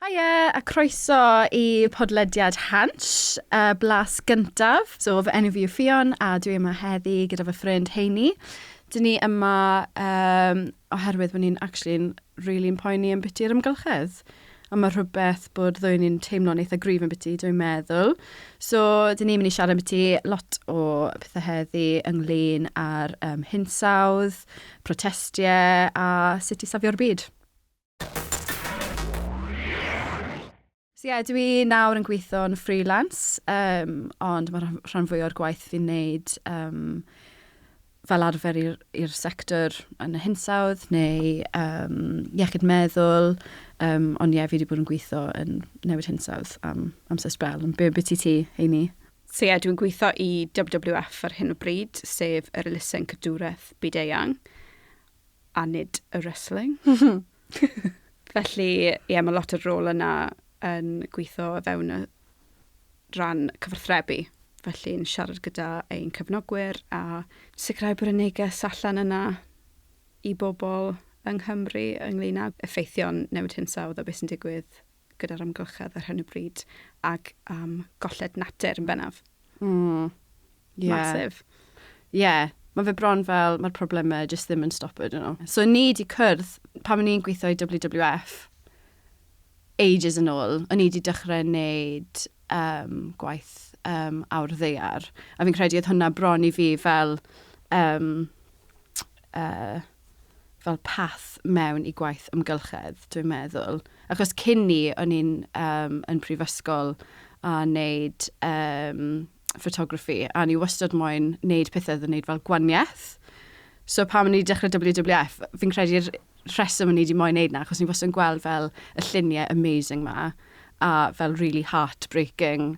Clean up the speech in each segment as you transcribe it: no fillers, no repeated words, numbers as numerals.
Haia, a croeso I podlediad Hans, blas gyntaf. So, fy enw fi yw Ffion, a dwi yma heddi gyda fy ffrind Heini. Dyn ni yma oherwydd bod ni'n really poeni yn byti i'r ymgylchedd. A mae rhywbeth bod ddwy ni'n teimlo'n eitha gryf yn byti, dwi'n meddwl. So, dyn ni'n mynd I siarad yn byti lot o pethau heddi ynglyn ar hinsawdd, protestio a sut I safio'r byd. So dwi nawr yn gweithio yn freelance, ond mae rhan fwy o'r gwaith fi'n neud fel arfer i'r sector yn y hinsawdd neu iechyd meddwl, ond fi wedi bod yn gweithio yn newid hinsawdd am amser sbel. Be ti ti, Heini? So dwi'n gweithio I WWF ar hyn o bryd, sef yr elusen cadwraeth byd-eang, a nid y wrestling. Felly, mae lot o'r rôl yna yn gweithio o fewn y ran cyfarthrebu. Felly, yn siarad gyda ein cyfnogwyr a sicrhau bod y neges allan yna I bobl yng Nghymru ynglyn â effeithion newid hinsawdd a beth sy'n digwydd gyda'r amgylchedd ar hyn o bryd ac golled natur yn bennaf. Masif. Mae fe bron fel mae'r problemau jyst ddim yn stopio, you know. So ni di cwrdd, pan ni'n gweithio I WWF, ages yn ôl, o'n I wedi dechrau wneud gwaith awr ddeiar. A fi'n credu oedd hwnna bron I fi fel path mewn I gwaith ymgylchedd, dwi'n meddwl. Achos cyn ni, o'n i'n yn prifysgol a wneud photography, a ni wastad moyn wneud pethau oedd yn wneud fel gwaniaeth. So pan o'n I dechrau WWF, fi'n credu'r rheswm o'n I wedi moyn wneud na, achos ni wastad yn gweld fel y lluniau amazing ma, a fel really heartbreaking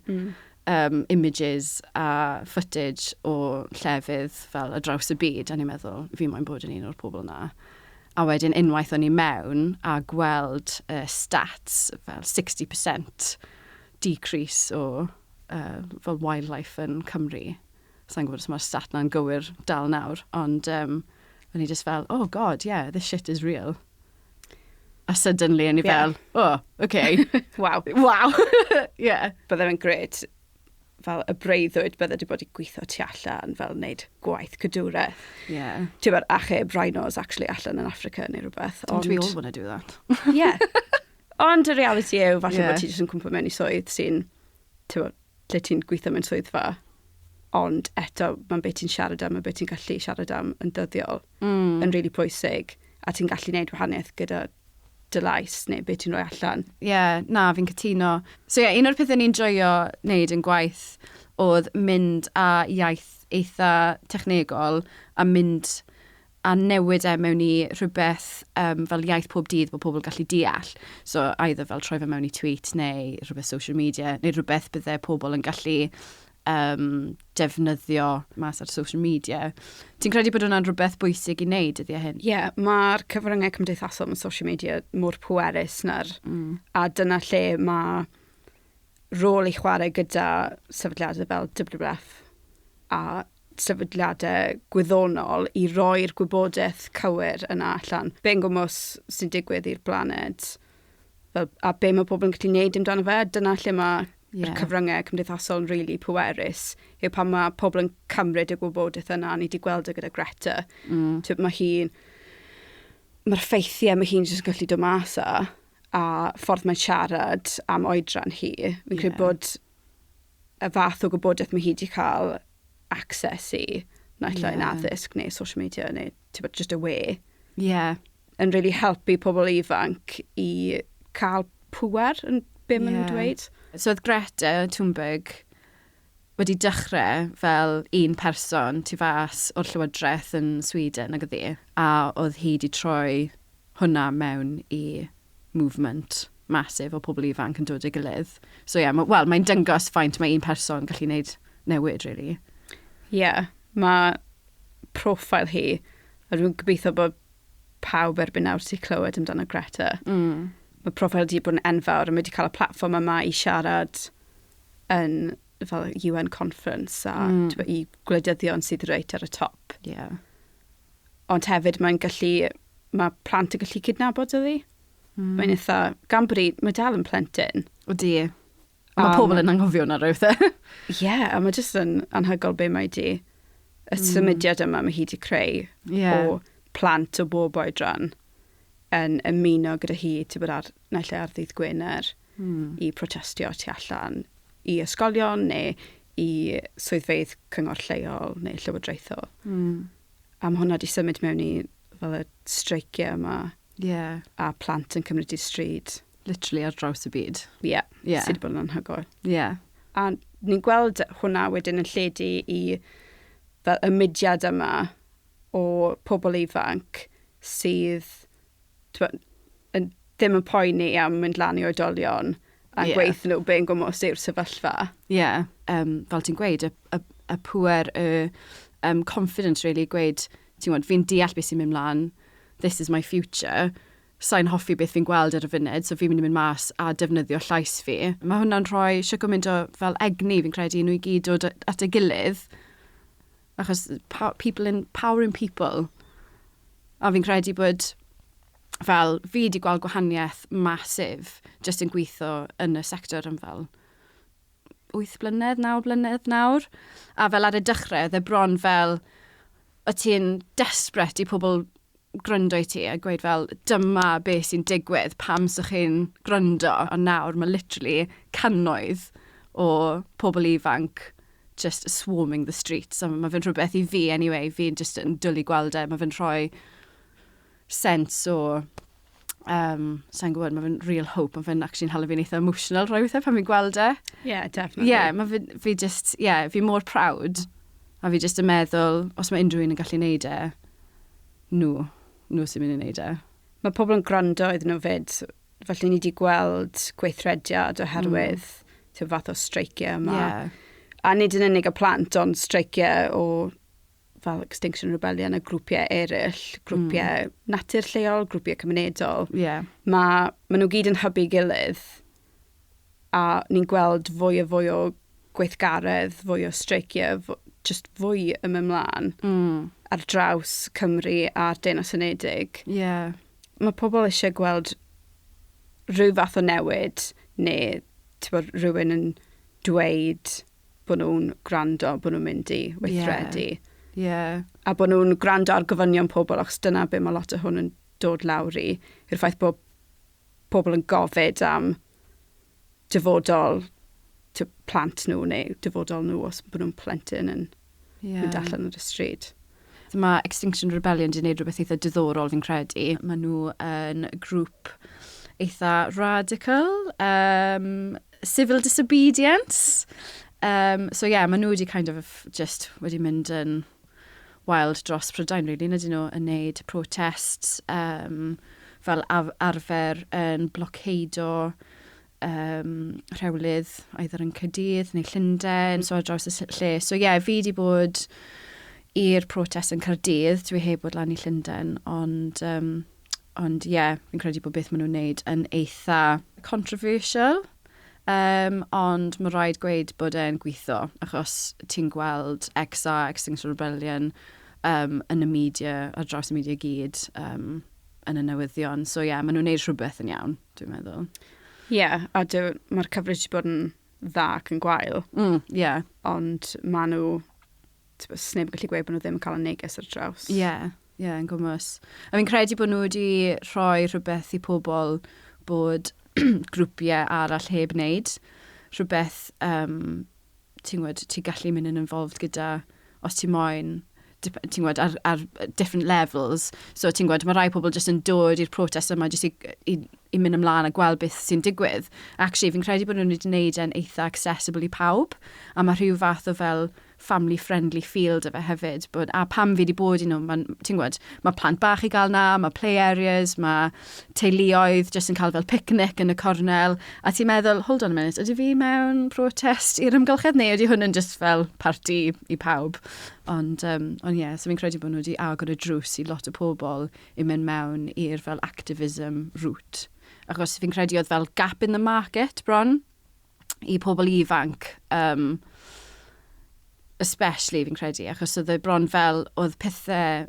images a footage o llefydd fel y draws y byd, a ni'n meddwl, fi moyn bod yn un o'r pobl na. A wedyn unwaith o'n I mewn a gweld stats fel 60% decrease o fel wildlife yn Cymru. Sa'n gwybod os mae'r stat na'n gywir dal nawr, ond o'n I just fel, oh god, yeah, this shit is real. A suddenly o'n I fel, oh, okay. Wow. Yeah. Bydde fe'n gred fel y breuddwyd bydde wedi bod I gweithio tu allan fel wneud gwaith cadwraeth. Yeah. Ti'n bod achub rhinos actually allan yn Africa neu rhywbeth. Don't we all want to do that? Yeah. Ond y reality yw, falle bod ti jyst yn cwmpo mewn I swydd sy'n, ti'n bod, lle ti'n gweithio mewn swyddfa. Ond eto, mae'n beth ti'n siarad am, a beth ti'n gallu siarad am yn dyddiol, yn really pwysig, a ti'n gallu gwneud wahaniaeth gyda dy lais, neu beth ti'n rhoi allan. Na, fi'n cytuno. So un o'r pethau ni'n joio wneud yn gwaith oedd mynd â iaith eitha technegol a mynd a newid mewn I rhywbeth fel iaith pob dydd bod pobl gallu deall. So either fel troi fe mewn I tweet neu rhywbeth social media, neu rhywbeth byddai pobl yn gallu defnyddio mas ar social media. Ti'n credu bod hwnna'n rhywbeth bwysig I wneud ydy hyn? Mae'r cyfryngau cymdeithasol mewn social media mor pwerus na'r, a dyna lle mae rôl I chwarae gyda sefydliadau fel WWF a sefydliadau gwyddonol I roi'r gwybodaeth cywir yna allan. Be'n gwmws sy'n digwydd i'r blaned a be mae pobl yn gallu gwneud amdano fe, dyna lle mae yr cyfryngau cymdeithasol yn really pwerus yw pan mae pobl yn cymryd y gwybodaeth yna, ni wedi gweld gyda Greta. Mae'r ffeithiau mae hi'n jyst gallu dod mas a ffordd mae'n siarad am oedran hi. Fi'n credu bod y fath o gwybodaeth mae hi wedi cael access I naill ai'n addysg neu social media neu just y we. Yn really helpu pobl ifanc I cael pŵer yn be maen nhw'n dweud. So oedd Greta Thunberg wedi dechrau fel un person tu fas o'r llywodraeth yn Sweden ag ydi, a oedd hi wedi troi hwnna mewn I movement masif o pobl ifanc yn dod I gilydd. So mae'n dyngos faint mae un person gallu gwneud newid, really. Mae profil hi, a dwi'n gobeithio bod pawb erbyn nawr sy'n clywed amdano Greta. Mae profil wedi bod yn enfawr a mae wedi cael y platform yma I siarad yn fel UN conference a I gwleidyddion sydd reit ar y top. Ond hefyd mae plant yn gallu cydnabod iddi. Mae'n eitha, gan bod mae dal yn plentyn. O di. Mae pobl yn anghofio na rhywbeth. Ie, a mae jyst yn anhygol be mae di. Y symudiad yma mae hi wedi creu o plant o bob oedran yn ymuno gyda hi bod naill ar ddydd Gwener i protestio tu allan i ysgolion neu i swyddfeydd cyngor lleol neu llywodraethol. A mae hwnna wedi symud mewn i fel y streicio yma. A plant yn cymryd i'r stryd. Literally ar draws y byd. Sydd wedi bod yn anhygoel. A ni'n gweld hwnna wedyn yn lledu i fel y mudiad yma o pobl ifanc sydd ddim yn poeni am mynd lan i oedolion a gweithio nhw be'n gwmwys yw'r sefyllfa. Fel ti'n gweud, y pŵer, y confidence really, gweud, fi'n deall beth sy'n mynd mlaen, this is my future, sa'n hoffi beth fi'n gweld ar y funud, so fi'n mynd i mynd mas a defnyddio llais fi. Mae hwnna'n rhoi siwg o mynd o fel egni, fi'n credu, nhw i gyd dod at y gilydd, achos people empowering people. A fi'n credu bod fel fi wedi gweld gwahaniaeth masif jyst yn gweithio yn y sector yn fel 8 blynedd, 9 blynedd nawr. A fel ar y dechrau, dde bron fel o ti'n desperate i pobl gryndo i ti a gweud fel dyma beth sy'n digwydd pam sy'ch chi'n gryndo. A nawr mae literally cannoedd o pobl ifanc just swarming the streets. So mae fe'n rhywbeth i fi anyway, fi'n just yn dwlu gweld e. Mae fe'n rhoi sense o sa'n gwybod, mae fe'n real hope, mae fe'n actually'n hala fi'n eitha emotional rhoi weithiau pan fi'n gweld e. Definitely. Mae fi just, fi mor proud a fi just yn meddwl, os mae unrhyw un yn gallu neud e, nhw sy'n mynd i neud e. Mae pobl yn gwrando iddyn nhw fyd, felly ni wedi gweld gweithrediad oherwydd fath o streicio yma. A nid yn unig y plant, ond streicio o fel Extinction Rebellion a grwpiau eraill, grwpiau natur lleol, grwpiau cymunedol. Mae nhw gyd yn hybu gilydd a ni'n gweld fwy o gweithgaredd, fwy o streicio, just fwy ymlaen ar draws Cymru a'r Deyrnas Unedig. Mae pobl eisiau gweld rhyw fath o newid neu rhywun yn dweud bod nhw'n gwrando, bod nhw'n mynd i weithredu. A bod nhw'n gwrando ar gofynion pobl, achos dyna be mae lot o hwn yn dod lawr i, yw'r ffaith bod pobl yn gofyd am dyfodol plant nhw neu dyfodol nhw os bod nhw'n plentyn yn mynd allan ar y stryd. Mae Extinction Rebellion wedi gwneud rhywbeth eitha diddorol fi'n credu. Mae nhw yn grŵp eitha radical, civil disobedience. Mae nhw wedi kind of just wedi mynd yn wild dros Prydain, really. Nid nhw yn neud protests fel arfer yn bloceido rhewlydd either yn Caerdydd neu Llundain, so ar draws y lle. So fi wedi bod i'r protest yn Caerdydd, dwi heb bod lan i Llundain, ond fi'n credu bod beth maen nhw'n neud yn eitha controversial, ond mae rhaid gweud bod e'n gweithio, achos ti'n gweld Extinction Rebellion yn y media, ar draws y media gyd, yn y newyddion. So maen nhw'n neud rhywbeth yn iawn, dwi'n meddwl. A mae'r coverage bod yn dda ac yn gwael. Ond maen nhw, sneb yn gallu gweud bod nhw ddim yn cael y neges ar draws. Yn gwmws. A fi'n credu bod nhw wedi rhoi rhywbeth i pobl bod grwpiau arall heb wneud. Rhywbeth, ti'n gwybod, ti'n gallu mynd yn involved gyda, os ti'n moyn, ti'n gwybod, ar different levels. So ti'n gwybod, mae rai pobl jyst yn dod i'r protest yma jyst i mynd ymlaen a gweld beth sy'n digwydd. Actually, fi'n credu bod nhw'n wedi gwneud e'n eitha accessible i pawb, a mae rhyw fath o fel family-friendly field efo hefyd. A pam fi wedi bod i nhw, ti'n gwybod, mae plant bach i gael na, mae play areas, mae teuluoedd jyst yn cael fel picnic yn y cornel, a ti'n meddwl, hold on a minute, ydy fi mewn protest i'r ymgylchedd neu ydy hwn yn just fel parti i pawb? Ond so fi'n credu bod nhw wedi agor y drws i lot o pobl i mynd mewn i'r fel activism route. Achos fi'n credu oedd fel gap in the market bron i pobl ifanc, especially fi'n credu, achos oedd bron fel oedd pethau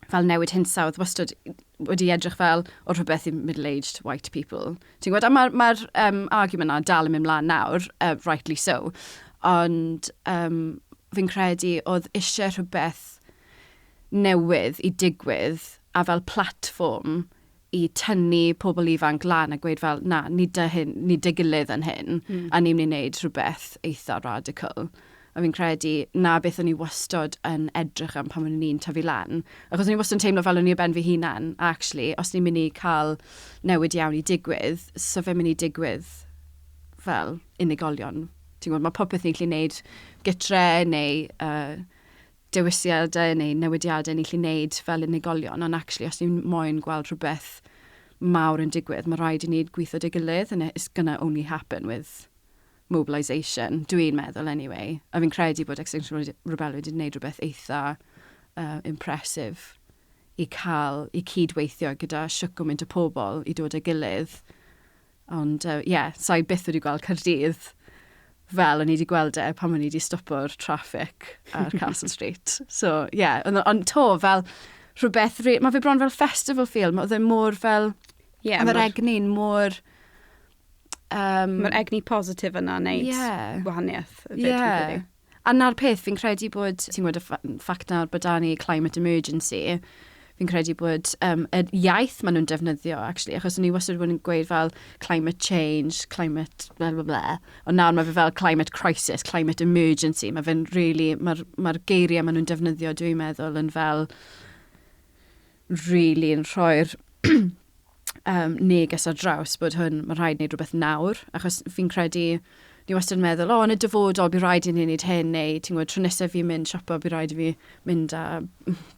fel newid hinsawdd wastad wedi edrych fel o rhywbeth i middle-aged white people. Ti'n gwybod, a mae'r argument na dal yn mynd mlaen nawr, rightly so, ond fi'n credu oedd eisiau rhywbeth newydd i digwydd a fel platform i tynnu pobl ifanc lan a gweud fel, na, ni dy gilydd yn hyn, a ni'n mynd i wneud rhywbeth eitha radical. A fi'n credu na beth o'n i wastod yn edrych am pan o'n i'n tyfu lan. Achos o'n i wastod yn teimlo fel o'n i o ben fi hunan, actually, os ni'n mynd i cael newid iawn i digwydd, so fe'n mynd i digwydd fel unigolion. Ti'n gwybod, mae popeth ni'n gallu gwneud gytre neu dewisiadau neu newidiadau ni'n gallu gwneud fel unigolion, ond actually, os ni'n moyn gweld rhywbeth mawr yn digwydd, mae rhaid i ni gweithio dy gilydd, and it's gonna only happen with mobilisation, dwi'n meddwl anyway. A fi'n credu bod Extinction Rebellion wedi gwneud rhywbeth eitha impressive i cydweithio gyda gymaint o pobl i dod â gilydd. Ond sa'i byth wedi gweld Caerdydd fel o'n i wedi gweld pan o'n i wedi stopo'r traffic ar Castle Street. So, ond to fel rhywbeth, mae fe bron fel festival feel, oedd e mor fel, mae'r egni'n mor... Mae'r egni positif yna wneud wahaniaeth. A na'r peth, fi'n credu bod, ti'n gwybod y ffact nawr bod ni climate emergency, fi'n credu bod y iaith maen nhw'n defnyddio, actually, achos o'n i wastad wedi gweud fel climate change, climate blah, blah, blah. Ond nawr mae fe fel climate crisis, climate emergency. Mae fe'n really, mae'r geiriau maen nhw'n defnyddio, dwi'n meddwl, yn fel really yn rhoi'r neges ar draws bod mae rhaid wneud rhywbeth nawr, achos fi'n credu, ni wastad yn meddwl, yn y dyfodol, bydd rhaid i ni wneud hyn, neu ti'n gwybod, tro nesaf fi'n mynd siopa, bydd rhaid i fi mynd â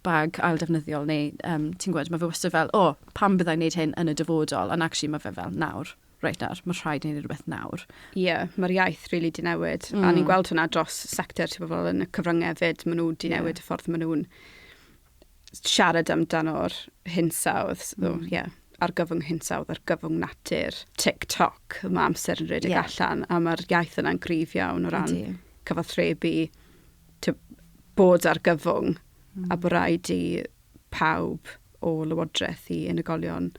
bag aildefnyddiol, neu ti'n gwybod, mae fe wastad fel, pam byddai'n wneud hyn yn y dyfodol, ond actually mae fe fel nawr, reit nawr, mae rhaid i ni wneud rhywbeth nawr. Mae'r iaith really di newid, a ni'n gweld hwnna dros sector, ti'n fel yn y cyfryngau fyd, maen nhw di newid y ffordd maen nhw'n siarad amdano'r hinsawdd, argyfwng hinsawdd, argyfwng natur, TikTok, mae amser yn rhedeg allan, a mae'r iaith yna'n gryf iawn o ran cyfathrebu bod argyfwng, a bod rhaid i pawb o lywodraeth i unigolion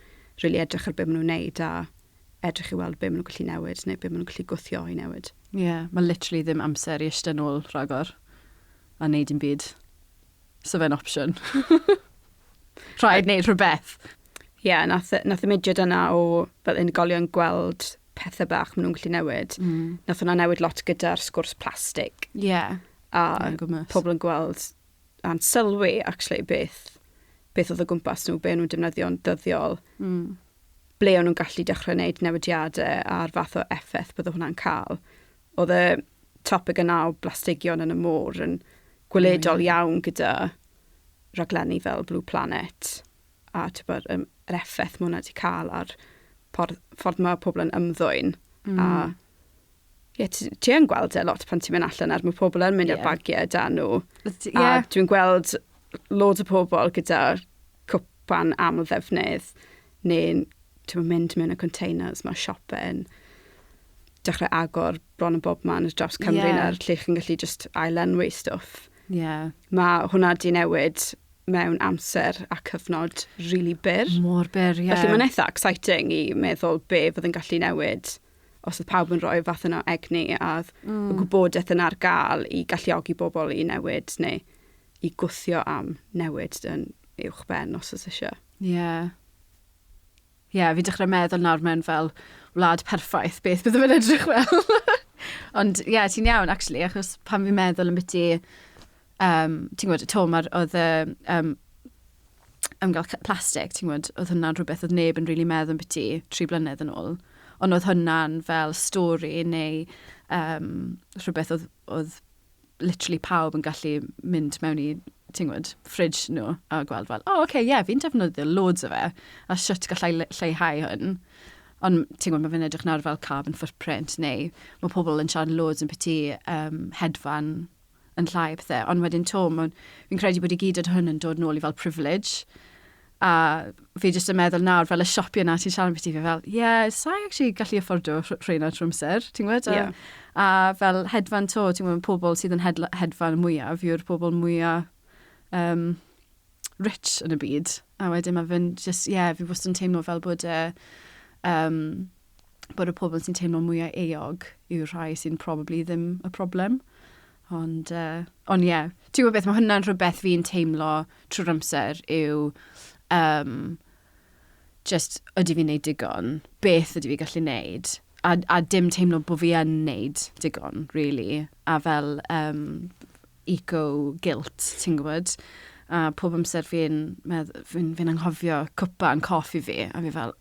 really edrych ar beth maen nhw'n wneud, a edrych i weld beth maen nhw'n gallu newid, neu beth maen nhw'n gallu gwthio i newid. Mae literally ddim amser i eistedd nôl rhagor a wneud un byd. So fe'n opsiwn. Rhaid wneud rhywbeth. Nath y mudiad yna o fel unigolion gweld pethau bach maen nhw'n gallu newid. Nath hwnna newid lot gyda'r sgwrs plastig. A pobl yn gweld a'n sylwi, actually, beth oedd o gwmpas nhw, beth nhw'n defnyddio'n dyddiol. Ble o'n nhw'n gallu dechrau wneud newidiadau a'r fath o effaith bydd hwnna'n cael. Oedd y topic yna o blastigion yn y môr yn gweledol iawn gyda raglenni fel Blue Planet a yr effaith mae hwnna wedi cael ar ffordd mae pobl yn ymddwyn. A ti yn gweld lot pan ti'n mynd allan ar mae pobl yn mynd i'r bagiau dan nhw. A dwi'n gweld loads o pobl gyda cwpan aml ddefnydd neu ti'n mynd mewn y containers, mae siopau dechrau agor bron yn bob man dros Cymru na'r lle chi'n gallu just ailenwi stwff. Mae hwnna di newid mewn amser a cyfnod really byr. Mor byr, Felly mae'n eitha exciting i meddwl be fydd yn gallu newid os oedd pawb yn rhoi fath yno egni a y gwybodaeth yn ar gael i galluogi bobl i newid neu i gwthio am newid yn uwch ben os oes eisiau. Fi dechrau meddwl nawr mewn fel wlad perffaith beth bydd yn edrych fel. Ond ti'n iawn, actually, achos pan fi'n meddwl yn byti ti'n gwybod, oedd ymgael plastig, ti'n gwybod, oedd hwnna'n rhywbeth oedd neb yn really meddwl yn byti 3 blynedd yn ôl. Ond oedd hwnna'n fel stori neu rhywbeth oedd literally pawb yn gallu mynd mewn i, ti'n gwybod, fridge nhw a gweld fel, fi'n defnyddio loads o fe, a shwt gallai lleihau hwn. Ond ti'n gwybod, mae fe'n edrych nawr fel carbon footprint, neu mae pobl yn siarad loads yn byti hedfan yn llai pethau, ond wedyn fi'n credu bod i gyd hwn yn dod nôl i fel privilege, a fi jyst yn meddwl nawr fel y siopio na ti'n siarad beth i fi fel, sa'i actually gallu affordo rhain ar trwmser, ti'n gwybod? A fel hedfan ti'n gwybod, pobl sydd yn hedfan mwyaf, yw'r pobl mwyaf rich yn y byd. A wedyn mae fe'n just, fi wastad yn teimlo fel bod bod y pobl sy'n teimlo mwy eog yw'r rhai sy'n probably ddim y problem. Ond ti'n gwybod beth, mae hwnna'n rhywbeth fi'n teimlo trwy'r amser yw just ydy fi'n neud digon, beth ydy fi gallu neud, a dim teimlo bod fi yn neud digon, really, a fel eco-guilt, ti'n gwybod? A pob amser fi'n anghofio cwpa yn coffi fi, a fi fel,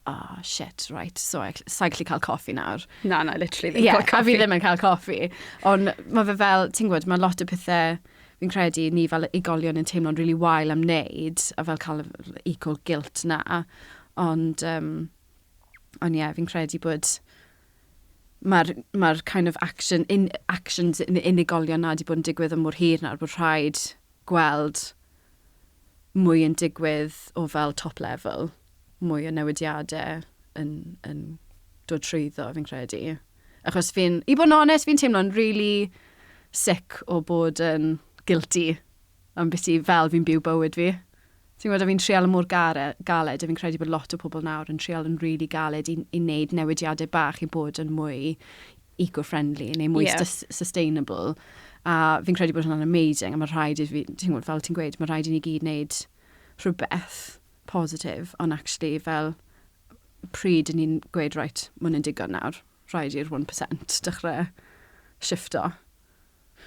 shit, right, so sa'n gallu cael coffi nawr. Na, literally ddim cael coffi. A fi ddim yn cael coffi. Ond mae fe fel, ti'n gwybod, mae lot o pethau, fi'n credu, ni fel igolion yn teimlo'n really wael am wneud, a fel cael eco-guilt na. Ond fi'n credu bod mae'r kind of actions yn unigolion na wedi bod yn digwydd yn mor hir nawr, bod rhaid gweld mwy yn digwydd o fel top level, mwy o newidiadau yn dod trwyddo, fi'n credu. Achos i bod yn onest, fi'n teimlo'n really sick o bod yn guilty am beth fel fi'n byw bywyd fi. Ti'n gwybod, fi'n trial yn mor galed, a fi'n credu bod lot o pobl nawr yn trial yn really galed i wneud newidiadau bach i bod yn mwy eco-friendly neu mwy sustainable. A fi'n credu bod hwnna'n amazing, a mae rhaid i fi, fel ti'n gweud, mae rhaid i ni gyd wneud rhywbeth positif, ond actually fel pryd ni'n gweud, right, mwyn yn digon nawr, rhaid i'r 1% dechrau shifto.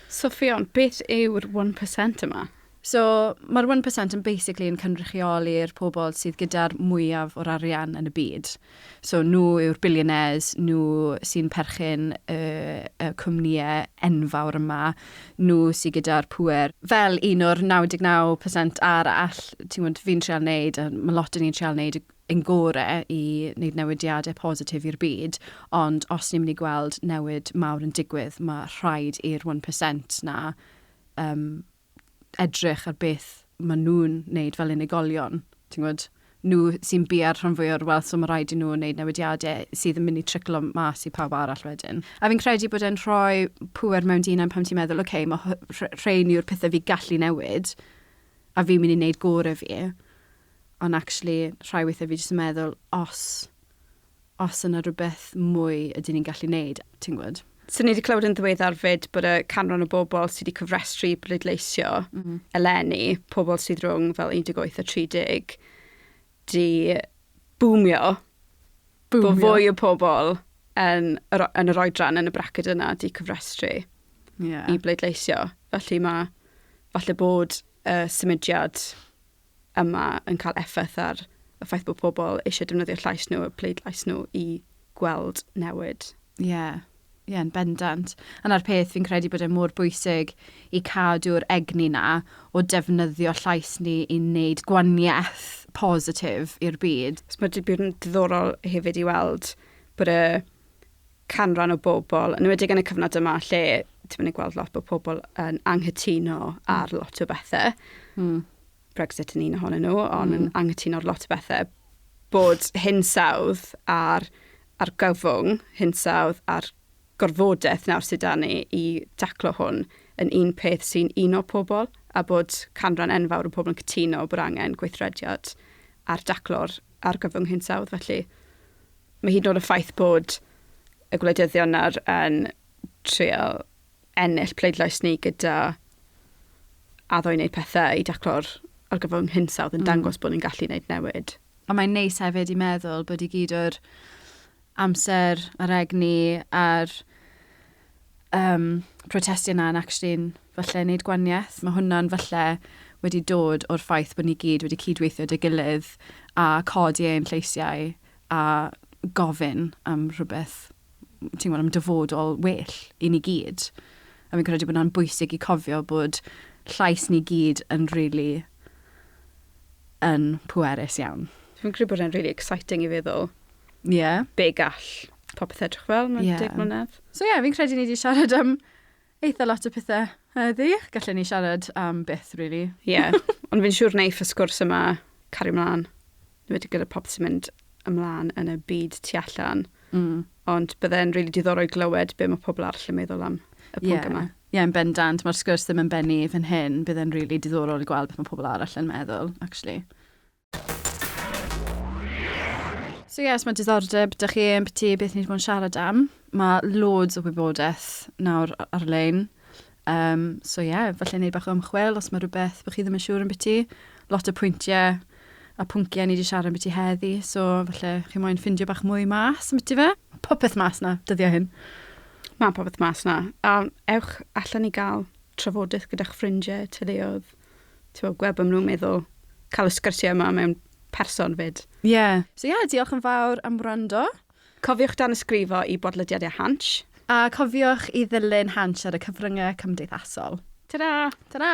So Ffion, beth yw'r 1% yma? So, mae'r 1% yn basically yn cynrychioli'r pobl sydd gyda'r mwyaf o'r arian yn y byd. So, nhw yw'r billionaires, nhw sy'n perchyn y cwmnïau enfawr yma, nhw sydd gyda'r pŵer. Fel un o'r 99% arall, fi'n trial wneud, a mae lot o ni'n trial wneud yn gorau i wneud newidiadau positif i'r byd, ond os ni'n mynd i gweld newid mawr yn digwydd, mae rhaid i'r 1% na edrych ar beth maen nhw'n wneud fel unigolion. Ti'n gwybod? Nhw sy'n bia'r rhan fwy o'r wealth, so mae rhaid i nhw wneud newidiadau sydd yn mynd i triclo mas i pawb arall wedyn. A fi'n credu bod e'n rhoi pŵer mewn dyn pam ti'n meddwl, mae rhain yw'r pethau fi gallu newid, a fi'n mynd i wneud gorau fi. Ond actually, rhai weithiau fi jyst yn meddwl, os yna rhywbeth mwy ydyn ni'n gallu wneud, ti'n gwybod? So ni wedi clywed yn ddiweddar fyd bod y canran o bobl sydd wedi cyfrestru bleidleisio eleni, pobl sydd rhwng fel 18 a 30, di boomio. Bod fwy o pobl yn yr oedran yn y braced yna di cyfrestru i bleidleisio. Felly falle bod y symudiad yma yn cael effaith ar y ffaith bod pobl eisiau defnyddio llais nhw, y pleidlais nhw i gweld newid. Yn bendant. A na'r peth fi'n credu bod e mor bwysig i cadw'r egni na o defnyddio llais ni i wneud gwaniaeth positif i'r byd. Mae wedi bod yn diddorol hefyd i weld bod y canran o bobl, yn ymwedig yn y cyfnod yma lle ti'n mynd i gweld lot o bobl yn anghytuno ar lot o bethau. Brexit yn un ohonyn nhw, ond yn anghytuno ar lot o bethau. Bod hinsawdd ar gyfwng, hinsawdd ar gorfodaeth nawr sydd â ni i daclo hwn yn un peth sy'n uno pobl, a bod canran enfawr o pobl yn cytuno bod angen gweithrediad ar daclo'r ar gyfwng hinsawdd. Felly mae hyd yn oed y ffaith bod y gwleidyddion nawr yn trial ennill pleidlais ni gyda addo i wneud pethau i daclo'r ar gyfwng hinsawdd yn dangos bod ni'n gallu wneud newid. A mae'n neis hefyd i meddwl bod i gyd o'r amser ar egni a'r protestio yna yn actually'n falle wneud gwaniaeth. Mae hwnna'n falle wedi dod o'r ffaith bod ni gyd wedi cydweithio dy gilydd a codi ein lleisiau a gofyn am rhywbeth, ti'n gwybod, am dyfodol well i ni gyd. A fi'n credu bod hwnna'n bwysig i cofio bod llais ni gyd yn really yn pwerus iawn. Fi'n credu bod e'n really exciting i feddwl. Be gall popeth edrych fel mewn 10 mlynedd. So fi'n credu ni wedi siarad am eitha lot o pethau heddi. Gallwn ni siarad am beth, really. Ond fi'n siŵr neif y sgwrs yma cario ymlaen. Ni wedi gyda popeth sy'n mynd ymlaen yn y byd tu allan. Ond byddai'n really diddorol glywed be mae pobl arall yn meddwl am y pwnc yma. yn bendant, mae'r sgwrs ddim yn bennu fan hyn, bydd e'n really diddorol i gweld beth mae pobl arall yn meddwl, actually. So yes, mae diddordeb, dych chi yn byti beth ni wedi bod yn siarad am. Mae loads o wybodaeth nawr ar-lein. So falle wneud bach o ymchwil os mae rhywbeth bych chi ddim yn siŵr yn byti. Lot o pwyntiau a pwnciau ni wedi siarad yn byti heddi, so falle chi moyn ffindio bach mwy mas yn byti fe. Popeth mas na, dyddiau hyn. Mae popeth mas na. Ewch allan ni gael trafodaeth gyda'ch ffrindiau, teuluodd. Gweb am nhw'n meddwl cael y sgyrsiau yma mewn person fyd. So diolch yn fawr am wrando. Cofiwch dan ysgrifo i bodlediadau Hans. A cofiwch i ddilyn Hans ar y cyfryngau cymdeithasol. Ta-da! Ta-da!